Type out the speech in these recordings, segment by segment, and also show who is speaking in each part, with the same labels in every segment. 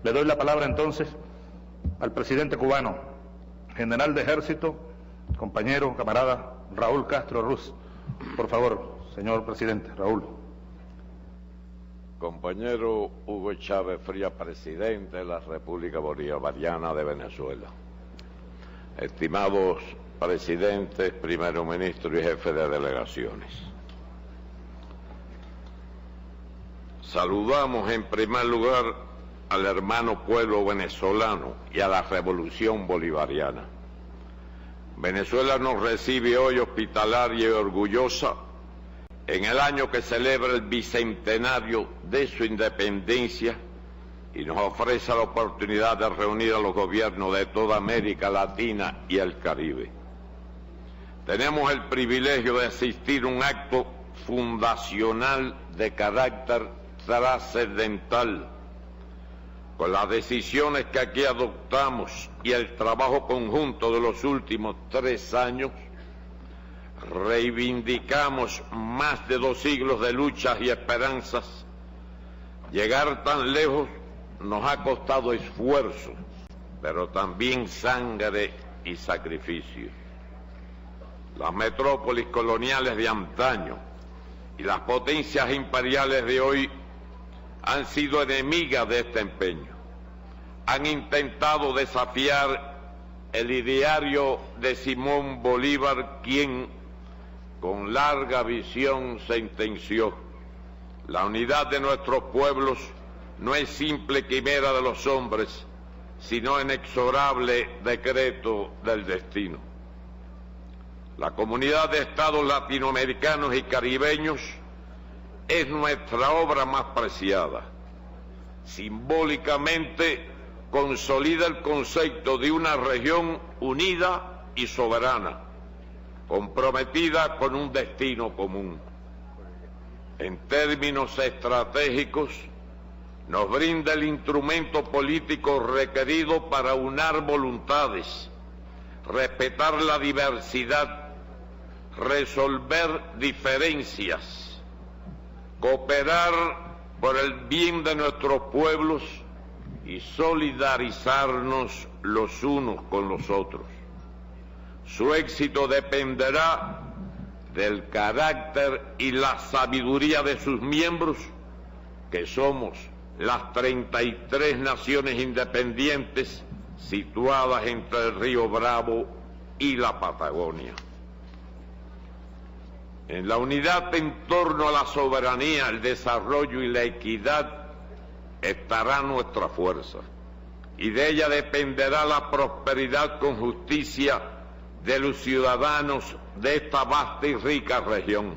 Speaker 1: Le doy la palabra entonces al presidente cubano, general de ejército, compañero, camarada Raúl Castro Ruz. Por favor, señor presidente. Raúl.
Speaker 2: Compañero Hugo Chávez Frías, presidente de la República Bolivariana de Venezuela. Estimados presidentes, primer ministro y jefe de delegaciones. Saludamos en primer lugar al hermano pueblo venezolano y a la revolución bolivariana. Venezuela nos recibe hoy hospitalaria y orgullosa en el año que celebra el bicentenario de su independencia y nos ofrece la oportunidad de reunir a los gobiernos de toda América Latina y el Caribe. Tenemos el privilegio de asistir a un acto fundacional de carácter trascendental. Con las decisiones que aquí adoptamos y el trabajo conjunto de los últimos 3 años, reivindicamos más de 2 siglos de luchas y esperanzas. Llegar tan lejos nos ha costado esfuerzo, pero también sangre y sacrificio. Las metrópolis coloniales de antaño y las potencias imperiales de hoy han sido enemigas de este empeño. Han intentado desafiar el ideario de Simón Bolívar, quien con larga visión sentenció: la unidad de nuestros pueblos no es simple quimera de los hombres, sino inexorable decreto del destino. La comunidad de estados latinoamericanos y caribeños es nuestra obra más preciada. Simbólicamente consolida el concepto de una región unida y soberana, comprometida con un destino común. En términos estratégicos, nos brinda el instrumento político requerido para unar voluntades, respetar la diversidad, resolver diferencias, cooperar por el bien de nuestros pueblos y solidarizarnos los unos con los otros. Su éxito dependerá del carácter y la sabiduría de sus miembros, que somos las 33 naciones independientes situadas entre el río Bravo y la Patagonia. En la unidad en torno a la soberanía, el desarrollo y la equidad estará nuestra fuerza, y de ella dependerá la prosperidad con justicia de los ciudadanos de esta vasta y rica región.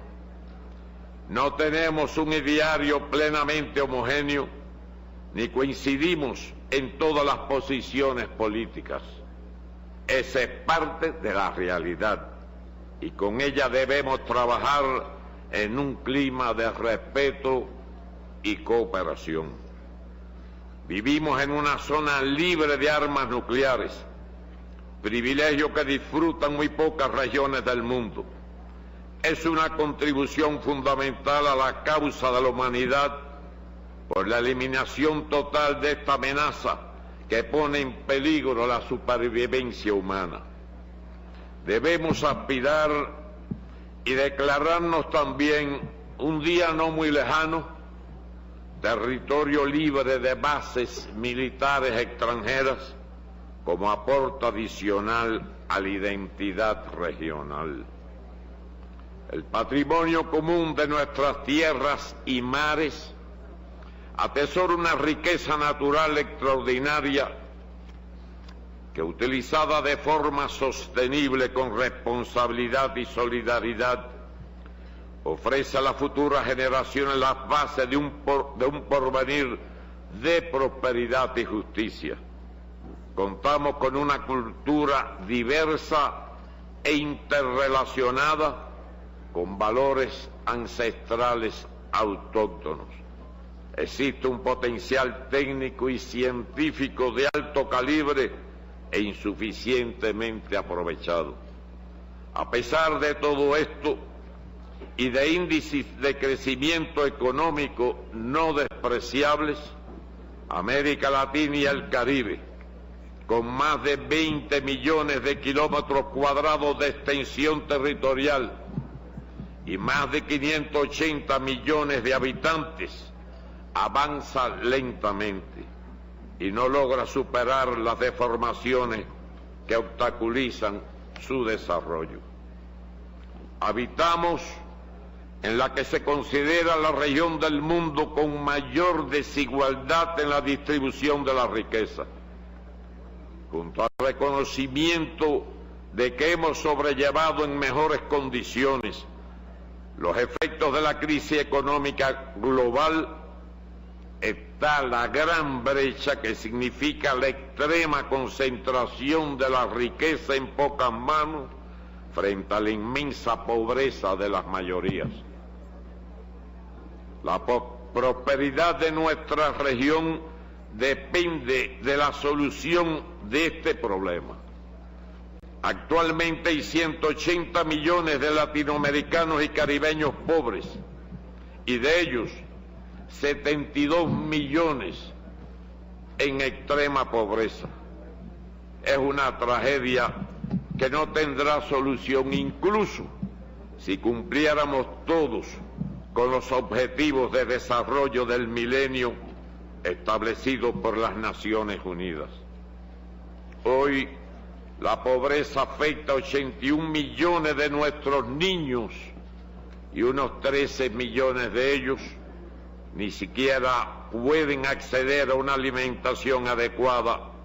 Speaker 2: No tenemos un ideario plenamente homogéneo, ni coincidimos en todas las posiciones políticas. Esa es parte de la realidad, y con ella debemos trabajar en un clima de respeto y cooperación. Vivimos en una zona libre de armas nucleares, privilegio que disfrutan muy pocas regiones del mundo. Es una contribución fundamental a la causa de la humanidad por la eliminación total de esta amenaza que pone en peligro la supervivencia humana. Debemos aspirar y declararnos también, un día no muy lejano, territorio libre de bases militares extranjeras como aporte adicional a la identidad regional. El patrimonio común de nuestras tierras y mares atesora una riqueza natural extraordinaria que, utilizada de forma sostenible con responsabilidad y solidaridad, ofrece a las futuras generaciones las bases de un porvenir de prosperidad y justicia. Contamos con una cultura diversa e interrelacionada, con valores ancestrales autóctonos. Existe un potencial técnico y científico de alto calibre e insuficientemente aprovechado. A pesar de todo esto y de índices de crecimiento económico no despreciables, América Latina y el Caribe, con más de 20 millones de kilómetros cuadrados de extensión territorial y más de 580 millones de habitantes, avanza lentamente y no logra superar las deformaciones que obstaculizan su desarrollo. Habitamos en la que se considera la región del mundo con mayor desigualdad en la distribución de la riqueza, junto al reconocimiento de que hemos sobrellevado en mejores condiciones los efectos de la crisis económica global, está la gran brecha que significa la extrema concentración de la riqueza en pocas manos frente a la inmensa pobreza de las mayorías. La prosperidad de nuestra región depende de la solución de este problema. Actualmente hay 180 millones de latinoamericanos y caribeños pobres, y de ellos 72 millones en extrema pobreza. Es una tragedia que no tendrá solución incluso si cumpliéramos todos con los objetivos de desarrollo del milenio establecidos por las Naciones Unidas. Hoy la pobreza afecta a 81 millones de nuestros niños y unos 13 millones de ellos ni siquiera pueden acceder a una alimentación adecuada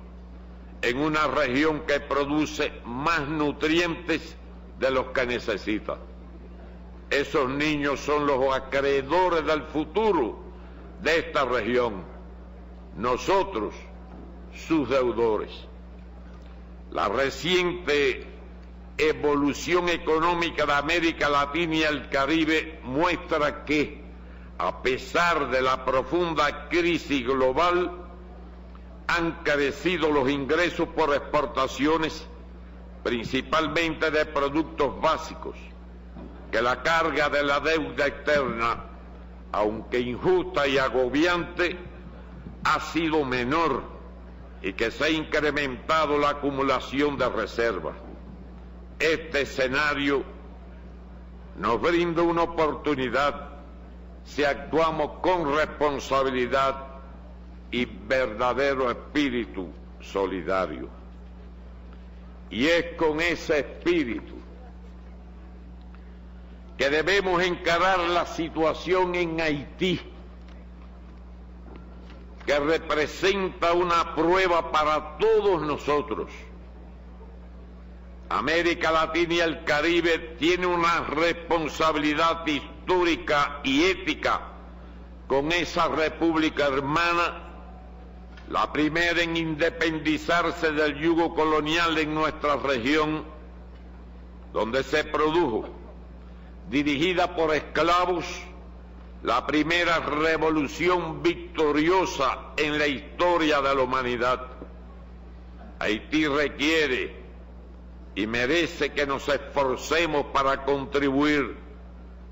Speaker 2: en una región que produce más nutrientes de los que necesita. Esos niños son los acreedores del futuro de esta región, nosotros, sus deudores. La reciente evolución económica de América Latina y el Caribe muestra que, a pesar de la profunda crisis global, han crecido los ingresos por exportaciones, principalmente de productos básicos, que la carga de la deuda externa, aunque injusta y agobiante, ha sido menor y que se ha incrementado la acumulación de reservas. Este escenario nos brinda una oportunidad si actuamos con responsabilidad y verdadero espíritu solidario. Y es con ese espíritu que debemos encarar la situación en Haití, que representa una prueba para todos nosotros. América Latina y el Caribe tiene una responsabilidad histórica y ética con esa república hermana, la primera en independizarse del yugo colonial en nuestra región, donde se produjo, dirigida por esclavos, la primera revolución victoriosa en la historia de la humanidad. Haití requiere y merece que nos esforcemos para contribuir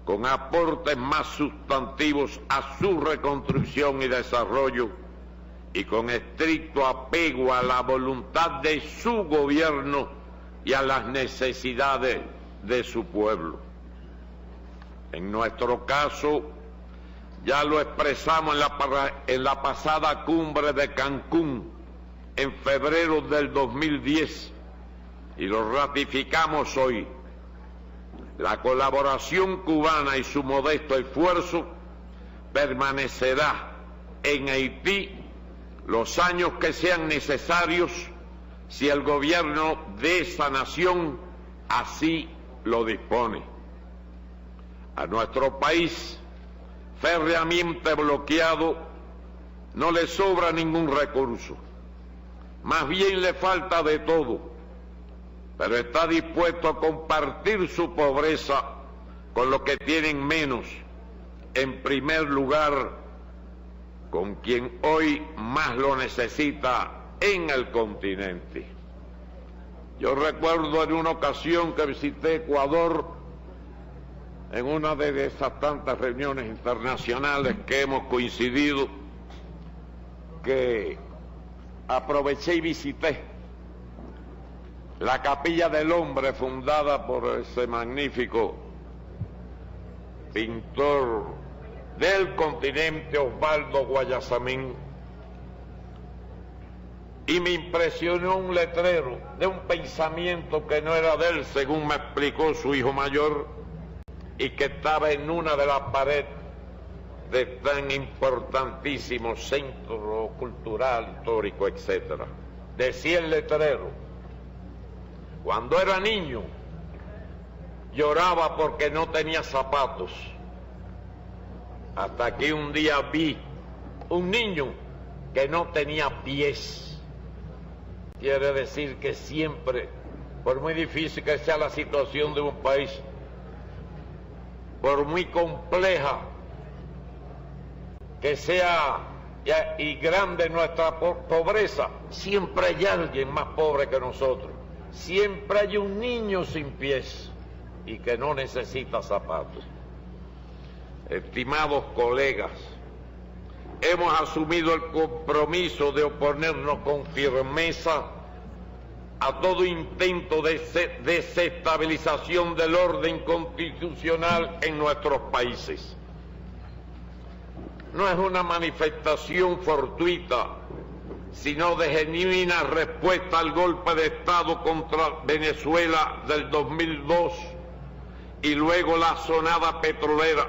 Speaker 2: con aportes más sustantivos a su reconstrucción y desarrollo, y con estricto apego a la voluntad de su gobierno y a las necesidades de su pueblo. En nuestro caso, ya lo expresamos en la pasada cumbre de Cancún, en febrero del 2010, y lo ratificamos hoy. La colaboración cubana y su modesto esfuerzo permanecerá en Haití los años que sean necesarios, si el gobierno de esa nación así lo dispone. A nuestro país, férreamente bloqueado, no le sobra ningún recurso, más bien le falta de todo, pero está dispuesto a compartir su pobreza con los que tienen menos, en primer lugar con quien hoy más lo necesita en el continente. Yo recuerdo en una ocasión que visité Ecuador, en una de esas tantas reuniones internacionales que hemos coincidido, porque aproveché y visité la Capilla del Hombre fundada por ese magnífico pintor del continente, Osvaldo Guayasamín, y me impresionó un letrero de un pensamiento que no era de él, según me explicó su hijo mayor, y que estaba en una de las paredes de tan importantísimo centro cultural, histórico, etc. Decía el letrero: cuando era niño lloraba porque no tenía zapatos, hasta que un día vi un niño que no tenía pies. Quiere decir que siempre, por muy difícil que sea la situación de un país, por muy compleja que sea y grande nuestra pobreza, siempre hay alguien más pobre que nosotros. Siempre hay un niño sin pies y que no necesita zapatos. Estimados colegas, hemos asumido el compromiso de oponernos con firmeza a todo intento de desestabilización del orden constitucional en nuestros países. No es una manifestación fortuita, sino de genuina respuesta al golpe de Estado contra Venezuela del 2002 y luego la sonada petrolera,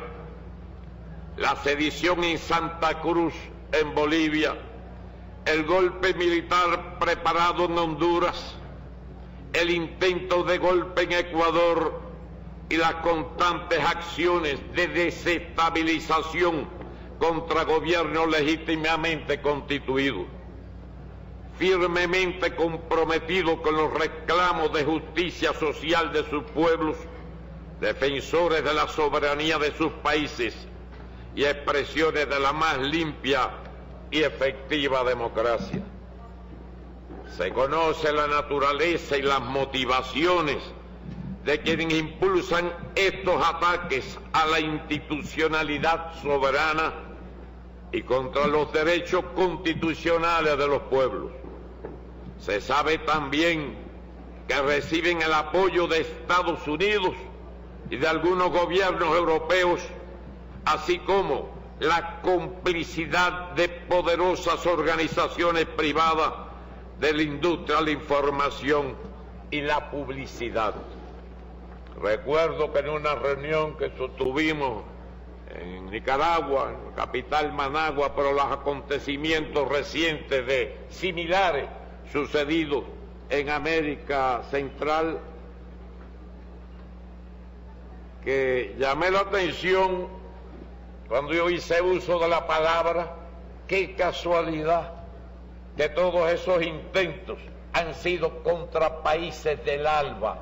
Speaker 2: la sedición en Santa Cruz, en Bolivia, el golpe militar preparado en Honduras, el intento de golpe en Ecuador y las constantes acciones de desestabilización contra gobiernos legítimamente constituidos. Firmemente comprometidos con los reclamos de justicia social de sus pueblos, defensores de la soberanía de sus países y expresiones de la más limpia y efectiva democracia. Se conoce la naturaleza y las motivaciones de quienes impulsan estos ataques a la institucionalidad soberana y contra los derechos constitucionales de los pueblos. Se sabe también que reciben el apoyo de Estados Unidos y de algunos gobiernos europeos, así como la complicidad de poderosas organizaciones privadas de la industria de la información y la publicidad. Recuerdo que en una reunión que sostuvimos en Nicaragua, en la capital Managua, por los acontecimientos recientes similares sucedidos en América Central, que llamé la atención cuando yo hice uso de la palabra: qué casualidad que todos esos intentos han sido contra países del ALBA.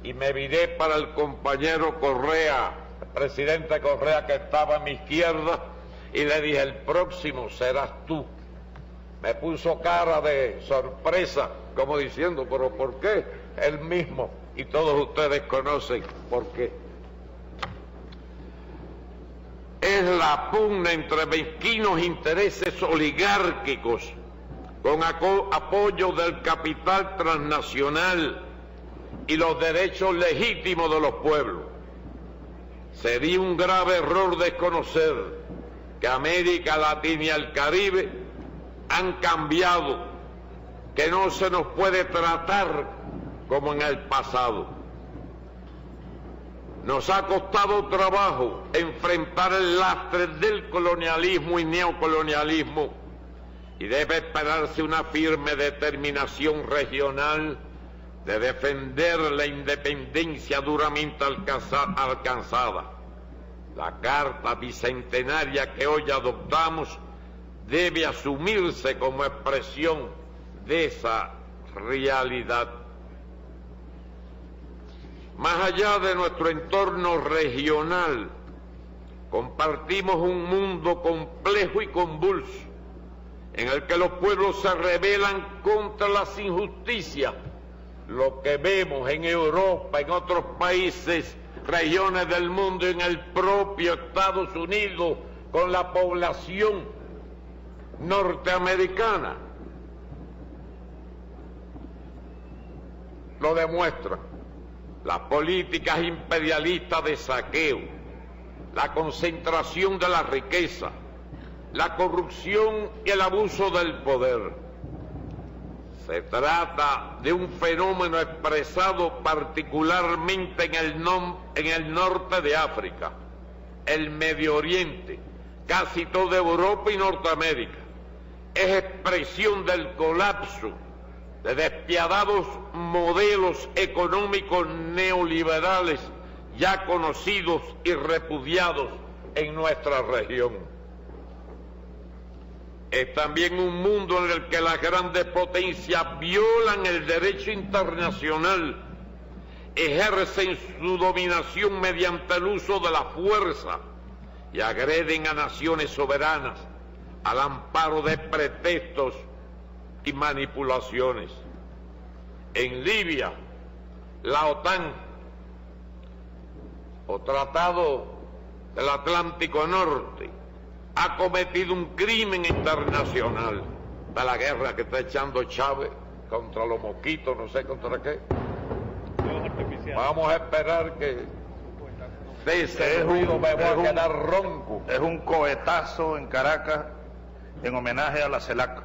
Speaker 2: Y me viré para el compañero Correa, el presidente Correa, que estaba a mi izquierda, y le dije: el próximo serás tú. Me puso cara de sorpresa, como diciendo: ¿pero por qué? Él mismo, y todos ustedes conocen por qué. Es la pugna entre mezquinos intereses oligárquicos con apoyo del capital transnacional y los derechos legítimos de los pueblos. Sería un grave error desconocer que América Latina y el Caribe han cambiado, que no se nos puede tratar como en el pasado. Nos ha costado trabajo enfrentar el lastre del colonialismo y neocolonialismo, y debe esperarse una firme determinación regional de defender la independencia duramente alcanzada. La Carta Bicentenaria que hoy adoptamos debe asumirse como expresión de esa realidad. Más allá de nuestro entorno regional, compartimos un mundo complejo y convulso, en el que los pueblos se rebelan contra las injusticias. Lo que vemos en Europa, en otros países, regiones del mundo, en el propio Estados Unidos, con la población norteamericana. Lo demuestran las políticas imperialistas de saqueo, la concentración de la riqueza, la corrupción y el abuso del poder. Se trata de un fenómeno expresado particularmente en el norte de África, el Medio Oriente, casi toda Europa y Norteamérica. Es expresión del colapso de despiadados modelos económicos neoliberales ya conocidos y repudiados en nuestra región. Es también un mundo en el que las grandes potencias violan el derecho internacional, ejercen su dominación mediante el uso de la fuerza y agreden a naciones soberanas al amparo de pretextos y manipulaciones. En Libia, la OTAN, o Tratado del Atlántico Norte, ha cometido un crimen internacional de la guerra que está echando Chávez contra los mosquitos, no sé contra qué. Vamos a esperar que de ese ruido me voy a quedar ronco.
Speaker 1: Es un cohetazo en Caracas en homenaje a la CELAC.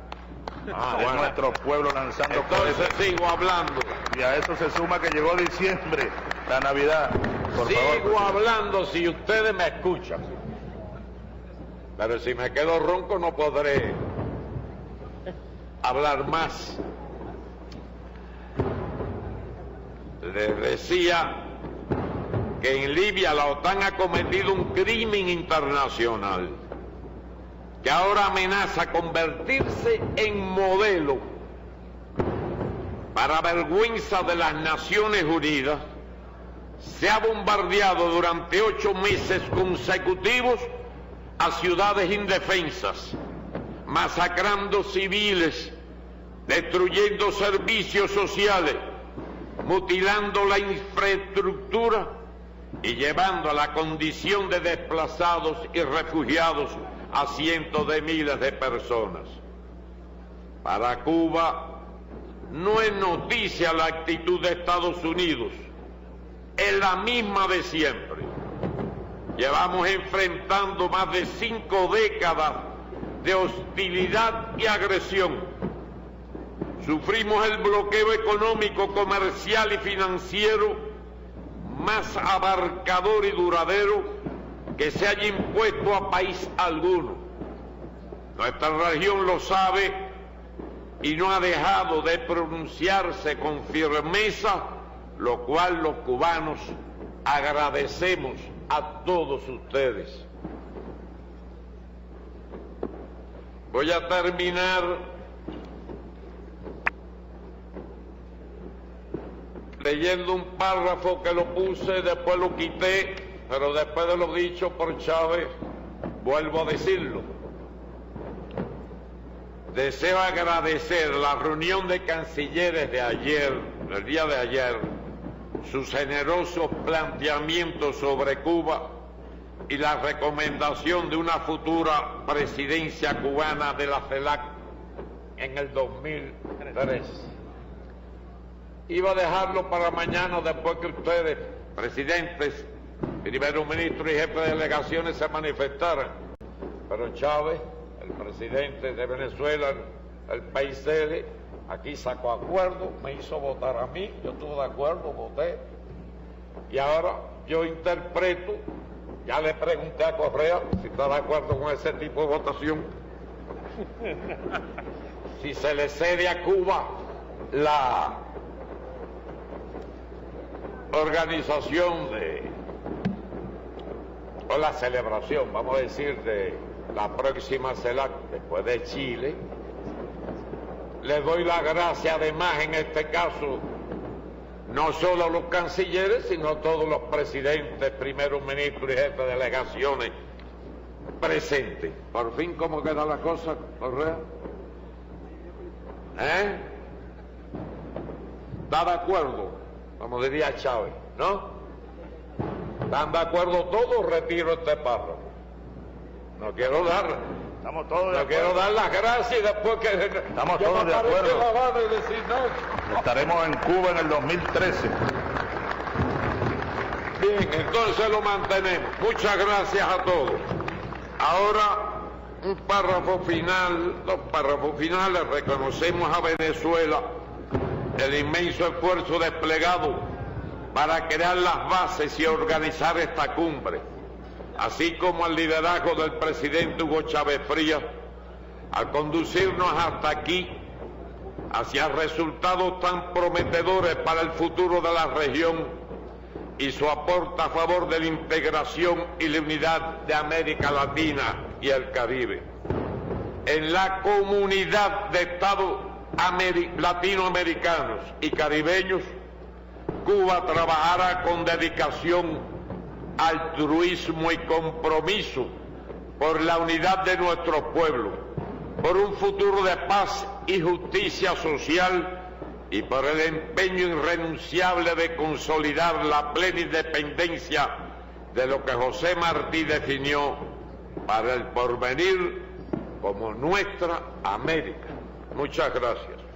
Speaker 1: Es nuestro pueblo lanzando
Speaker 2: entonces
Speaker 1: cohetes.
Speaker 2: Sigo hablando.
Speaker 1: Y a eso se suma que llegó diciembre, la Navidad. Por favor,
Speaker 2: Sigo hablando si ustedes me escuchan. Pero si me quedo ronco no podré hablar más. Les decía que en Libia la OTAN ha cometido un crimen internacional que ahora amenaza convertirse en modelo para vergüenza de las Naciones Unidas. Se ha bombardeado durante 8 meses consecutivos a ciudades indefensas, masacrando civiles, destruyendo servicios sociales, mutilando la infraestructura y llevando a la condición de desplazados y refugiados a cientos de miles de personas. Para Cuba no es noticia la actitud de Estados Unidos, es la misma de siempre. Llevamos enfrentando más de 5 décadas de hostilidad y agresión. Sufrimos el bloqueo económico, comercial y financiero más abarcador y duradero que se haya impuesto a país alguno. Nuestra región lo sabe y no ha dejado de pronunciarse con firmeza, lo cual los cubanos agradecemos a todos ustedes. Voy a terminar leyendo un párrafo que lo puse, después lo quité, pero después de lo dicho por Chávez, vuelvo a decirlo. Deseo agradecer la reunión de cancilleres de ayer, el día de ayer, sus generosos planteamientos sobre Cuba y la recomendación de una futura presidencia cubana de la CELAC en el 2003. Iba a dejarlo para mañana después que ustedes, presidentes, primeros ministros y jefes de delegaciones se manifestaran, pero Chávez, el presidente de Venezuela, el país sede, aquí sacó acuerdo, me hizo votar a mí, yo estuve de acuerdo, voté, y ahora yo interpreto, ya le pregunté a Correa si está de acuerdo con ese tipo de votación, si se le cede a Cuba la organización o la celebración, vamos a decir, de la próxima CELAC después de Chile. Les doy la gracia además en este caso no solo a los cancilleres, sino a todos los presidentes, primeros ministros y jefes de delegaciones presentes. Por fin, ¿cómo queda la cosa, Correa? ¿Está de acuerdo? Como diría Chávez, ¿no? ¿Están de acuerdo todos? Retiro este párrafo. No quiero dar
Speaker 1: Estamos todos de
Speaker 2: No
Speaker 1: acuerdo.
Speaker 2: quiero dar las gracias y después que...
Speaker 1: Estamos
Speaker 2: ya
Speaker 1: todos
Speaker 2: me
Speaker 1: de
Speaker 2: aparece
Speaker 1: acuerdo.
Speaker 2: La Habana y decir, no.
Speaker 1: Estaremos en Cuba en el 2013.
Speaker 2: Bien, entonces lo mantenemos. Muchas gracias a todos. Ahora, un párrafo final, 2 párrafos finales. Reconocemos a Venezuela el inmenso esfuerzo desplegado para crear las bases y organizar esta cumbre, así como al liderazgo del presidente Hugo Chávez Frías, al conducirnos hasta aquí, hacia resultados tan prometedores para el futuro de la región y su aporte a favor de la integración y la unidad de América Latina y el Caribe. En la comunidad de estados latinoamericanos y caribeños, Cuba trabajará con dedicación, altruismo y compromiso por la unidad de nuestro pueblo, por un futuro de paz y justicia social y por el empeño irrenunciable de consolidar la plena independencia de lo que José Martí definió para el porvenir como nuestra América. Muchas gracias.